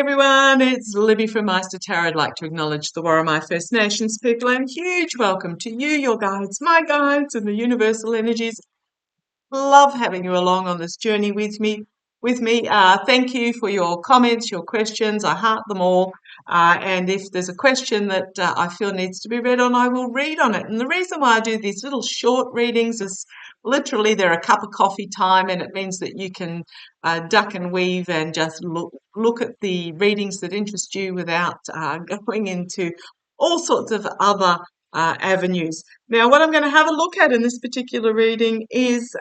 everyone, it's Libby from maighstirtarot. I'd like to acknowledge the Warramai First Nations people and huge welcome to you, your guides, my guides, and the universal energies. Love having you along on this journey with me. Thank you for your comments, your questions. I heart them all. And if there's a question that I feel needs to be read on, I will read on it. And the reason why I do these little short readings is literally they're a cup of coffee time, and it means that you can duck and weave and just look at the readings that interest you without going into all sorts of other avenues. Now, what I'm going to have a look at in this particular reading is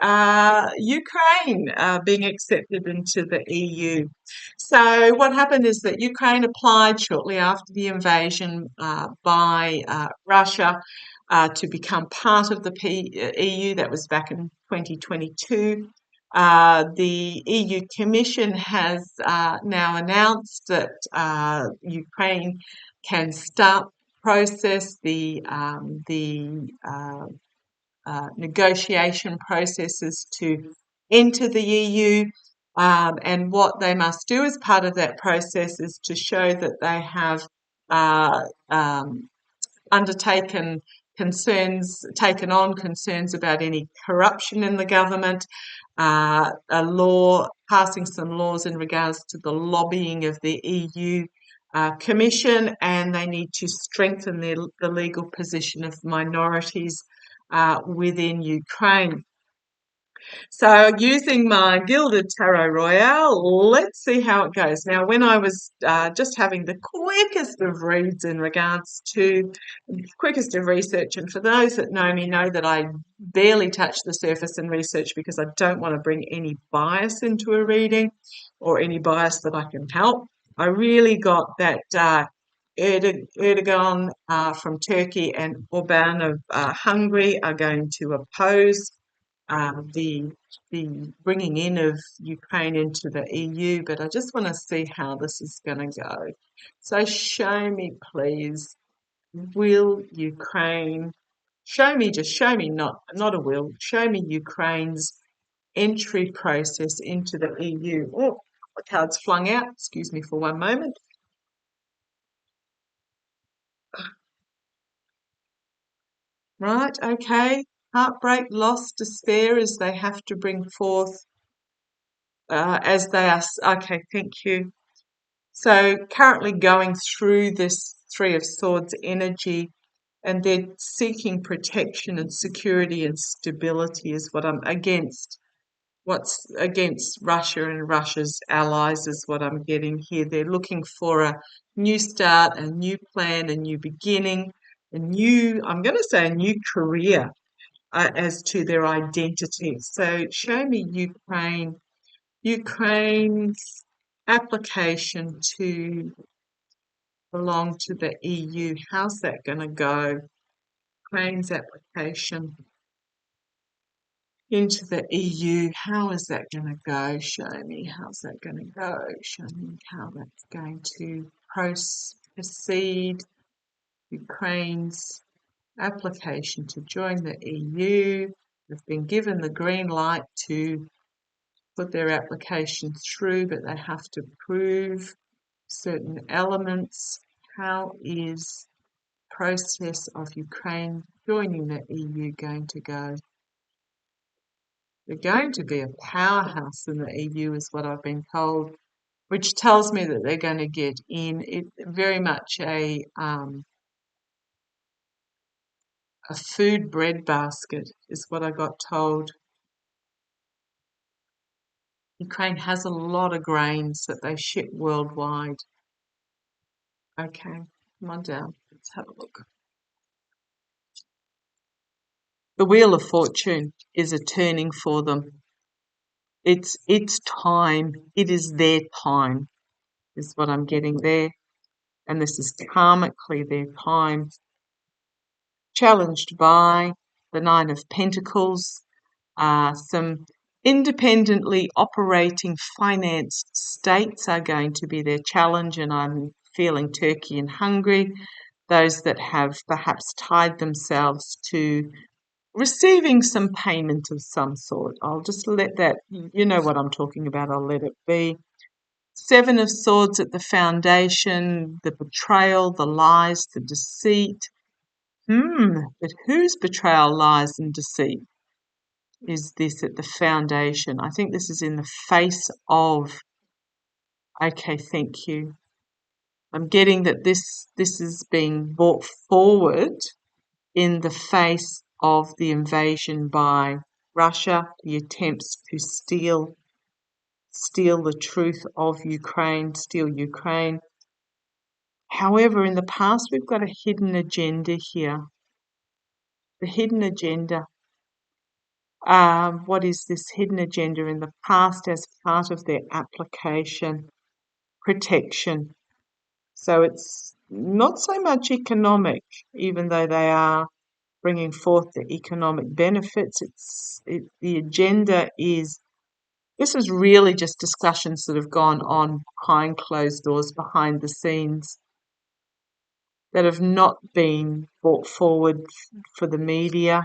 Ukraine being accepted into the EU. So what happened is that Ukraine applied shortly after the invasion by Russia to become part of the EU. That was back in 2022. The EU Commission has now announced that Ukraine can start process the negotiation processes to enter the EU, and what they must do as part of that process is to show that they have taken on concerns about any corruption in the government, passing some laws in regards to the lobbying of the EU Commission, and they need to strengthen the legal position of minorities within Ukraine. So using my Gilded Tarot Royale, let's see how it goes. Now, when I was just having the quickest of reads in regards to quickest of research, and for those that know me know that I barely touch the surface in research because I don't want to bring any bias into a reading or any bias that I can help. I really got that Erdogan from Turkey and Orban of Hungary are going to oppose the bringing in of Ukraine into the EU, but I just want to see how this is going to go. So show me, please, will Ukraine, show me, not a will, show me Ukraine's entry process into the EU. Oh, the card's flung out. Excuse me for one moment. Right, okay. Heartbreak, loss, despair as they have to bring forth, as they are, okay, thank you. So currently going through this Three of Swords energy, and they're seeking protection and security and stability is what I'm against. What's against Russia and Russia's allies is what I'm getting here. They're looking for a new start, a new plan, a new beginning, I'm going to say a new career as to their identity. So show me Ukraine's application to belong to the EU. How's that going to go? Ukraine's application into the EU. How is that going to go? Show me. How's that going to go? Show me how that's going to proceed. Ukraine's application to join the EU. They've been given the green light to put their application through, but they have to prove certain elements. How is the process of Ukraine joining the EU going to go? They're going to be a powerhouse in the EU is what I've been told, which tells me that they're going to get in. It's very much a food breadbasket is what I got told. Ukraine has a lot of grains that they ship worldwide. Okay, come on down. Let's have a look. The Wheel of Fortune is a turning for them. It's time. It is their time, is what I'm getting there. And this is karmically their time. Challenged by the Nine of Pentacles, some independently operating financed states are going to be their challenge, and I'm feeling Turkey and Hungary, those that have perhaps tied themselves to receiving some payment of some sort. I'll just let that, you know what I'm talking about, I'll let it be. Seven of Swords at the foundation, the betrayal, the lies, the deceit. But whose betrayal, lies and deceit is this at the foundation? I think this is in the face of, okay, thank you. I'm getting that this is being brought forward in the face of the invasion by Russia, the attempts to steal the truth of Ukraine, steal Ukraine. However, in the past, we've got a hidden agenda here. The hidden agenda. What is this hidden agenda in the past as part of their application? Protection. So it's not so much economic, even though they are bringing forth the economic benefits. The agenda is, this is really just discussions that have gone on behind closed doors, behind the scenes, that have not been brought forward for the media.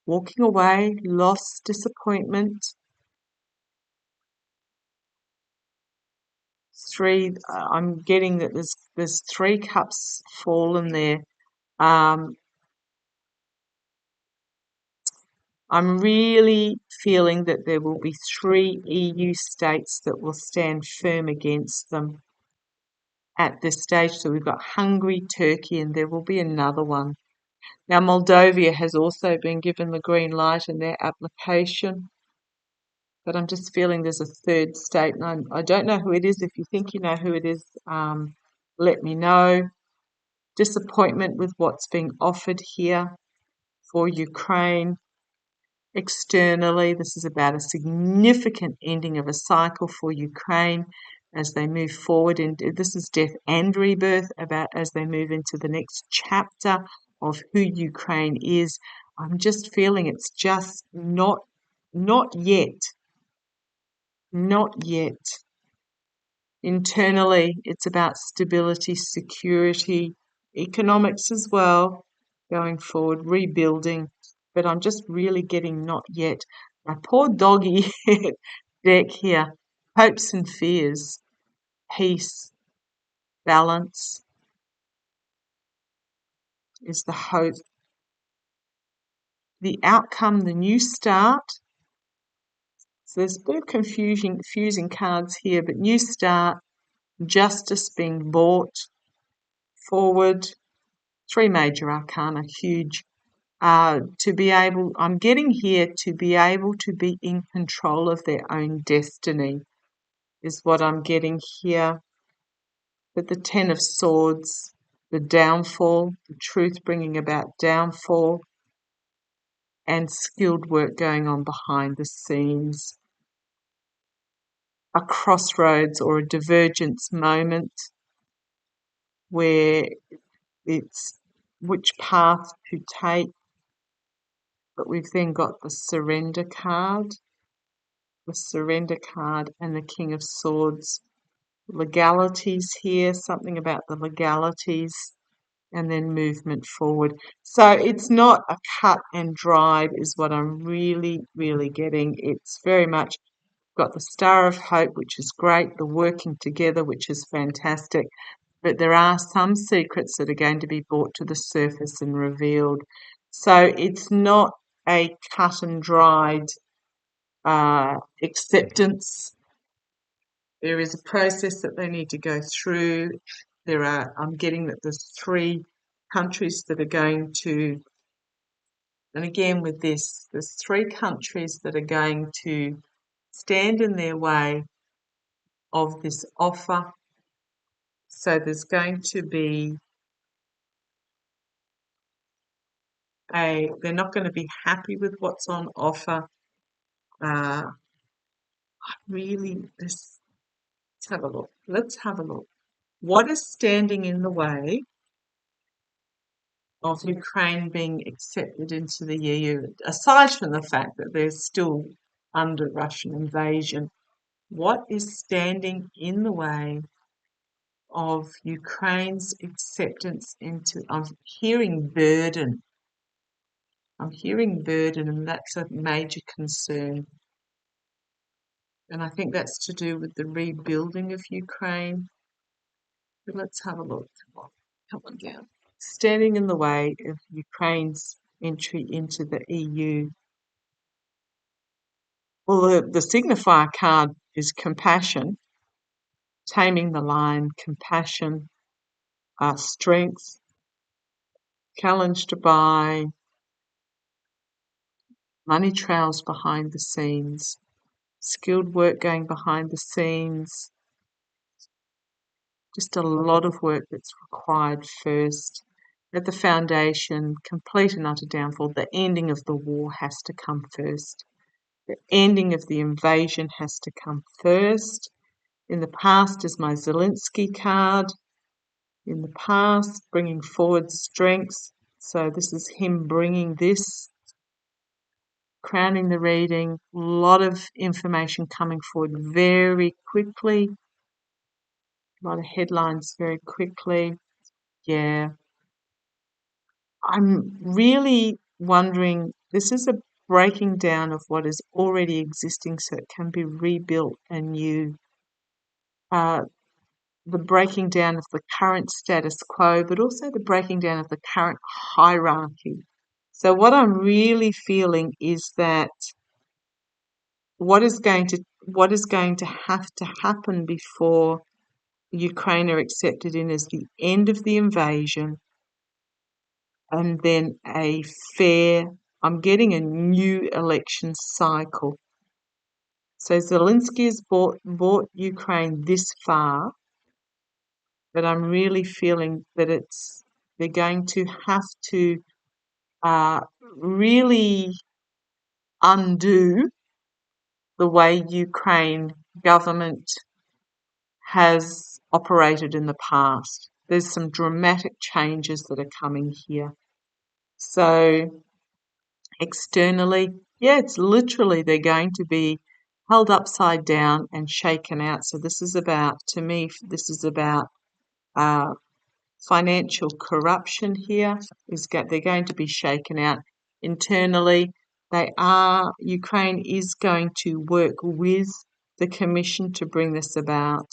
Walking away, loss, disappointment. Three, I'm getting that there's 3 cups fallen there. I'm really feeling that there will be 3 EU states that will stand firm against them at this stage. So we've got Hungary, Turkey, and there will be another one. Now, Moldova has also been given the green light in their application, but I'm just feeling there's a 3rd state, and I don't know who it is. If you think you know who it is, let me know. Disappointment with what's being offered here for Ukraine. Externally, this is about a significant ending of a cycle for Ukraine as they move forward. And this is death and rebirth, about as they move into the next chapter of who Ukraine is. I'm just feeling it's just not yet. Not yet. Internally, it's about stability, security, economics as well, going forward, rebuilding. But I'm just really getting not yet. My poor doggy deck here. Hopes and fears, peace, balance is the hope. The outcome, the new start. So there's a bit of confusing cards here, but new start, justice being brought forward. 3 major arcana, huge. To be able, I'm getting here, to be able to be in control of their own destiny is what I'm getting here. But the 10 of Swords, the downfall, the truth bringing about downfall, and skilled work going on behind the scenes. A crossroads or a divergence moment where it's which path to take. But we've then got the surrender card, and the King of Swords. Legalities here, something about the legalities, and then movement forward. So it's not a cut and dried is what I'm really, really getting. It's very much got the Star of Hope, which is great, the working together, which is fantastic. But there are some secrets that are going to be brought to the surface and revealed. So it's not a cut and dried acceptance. There is a process that they need to go through. I'm getting that there's 3 countries that are going to, and again with this, there's 3 countries that are going to stand in their way of this offer. So there's going to be they're not going to be happy with what's on offer. Really, let's have a look. What is standing in the way of Ukraine being accepted into the EU, aside from the fact that they're still under Russian invasion? What is standing in the way of Ukraine's acceptance into? I'm hearing burden, and that's a major concern. And I think that's to do with the rebuilding of Ukraine. But let's have a look. Come on down. Standing in the way of Ukraine's entry into the EU. Well, the signifier card is compassion, taming the lion, compassion, strength, challenged by money trails behind the scenes, skilled work going behind the scenes, just a lot of work that's required first. At the foundation, complete and utter downfall. The ending of the war has to come first. The ending of the invasion has to come first. In the past is my Zelensky card. In the past, bringing forward strengths. So this is him bringing this, crowning the reading. A lot of information coming forward very quickly. A lot of headlines very quickly. Yeah. I'm really wondering, this is a breaking down of what is already existing so it can be rebuilt anew. The breaking down of the current status quo, but also the breaking down of the current hierarchy. So what I'm really feeling is that what is going to have to happen before Ukraine are accepted in is the end of the invasion, and then I'm getting a new election cycle. So Zelensky has brought Ukraine this far, but I'm really feeling that they're going to have to really undo the way Ukraine government has operated in the past. There's some dramatic changes that are coming here. So externally, yeah, it's literally they're going to be held upside down and shaken out. So this is about, to me, this is about financial corruption here. They're going to be shaken out internally. Ukraine is going to work with the Commission to bring this about.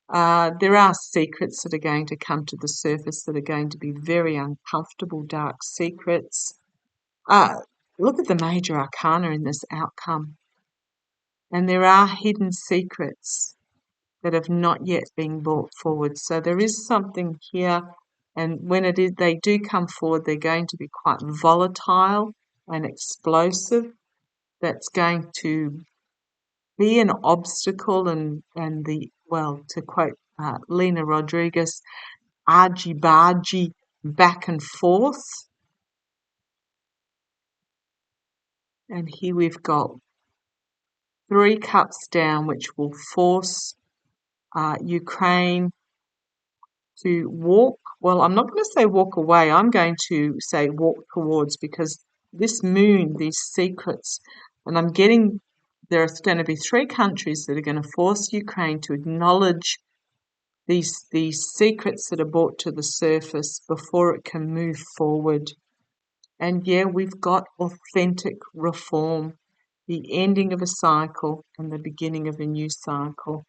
There are secrets that are going to come to the surface that are going to be very uncomfortable, dark secrets. Look at the major arcana in this outcome. And there are hidden secrets that have not yet been brought forward. So there is something here, and when they do come forward, they're going to be quite volatile and explosive. That's going to be an obstacle, and to quote Lena Rodriguez, argy-bargy back and forth. And here we've got 3 cups down, which will force Ukraine to walk. Well, I'm not going to say walk away. I'm going to say walk towards, because this moon, these secrets, and I'm getting there's going to be 3 countries that are going to force Ukraine to acknowledge these secrets that are brought to the surface before it can move forward. And yeah, we've got authentic reform, the ending of a cycle and the beginning of a new cycle,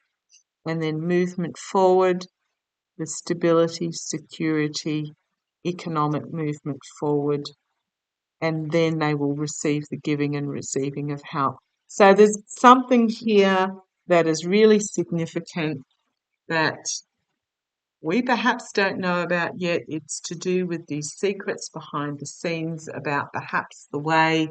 and then movement forward with stability, security, economic movement forward, and then they will receive the giving and receiving of help. So there's something here that is really significant that we perhaps don't know about yet. It's to do with these secrets behind the scenes about perhaps the way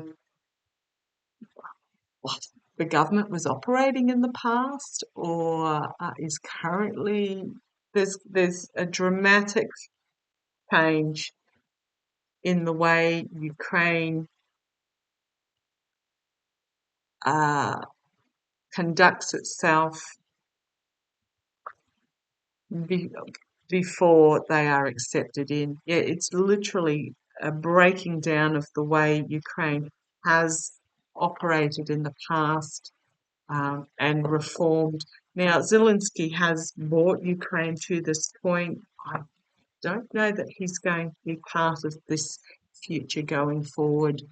the government was operating in the past, or is currently. There's a dramatic change in the way Ukraine conducts itself before they are accepted in. Yeah, it's literally a breaking down of the way Ukraine has operated in the past, and reformed. Now, Zelensky has brought Ukraine to this point. I don't know that he's going to be part of this future going forward.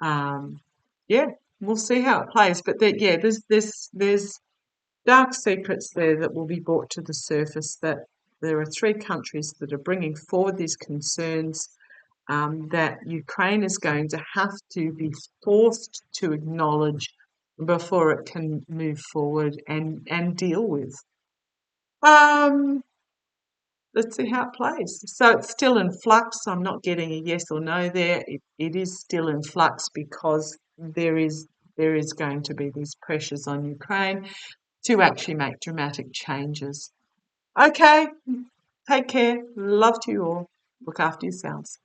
Yeah, we'll see how it plays. But yeah, there's dark secrets there that will be brought to the surface. That there are three countries that are bringing forward these concerns. That Ukraine is going to have to be forced to acknowledge before it can move forward and deal with. Um, let's see how it plays. So it's still in flux. I'm not getting a yes or no there. It is still in flux because there is going to be these pressures on Ukraine to actually make dramatic changes. Okay, take care. Love to you all. Look after yourselves.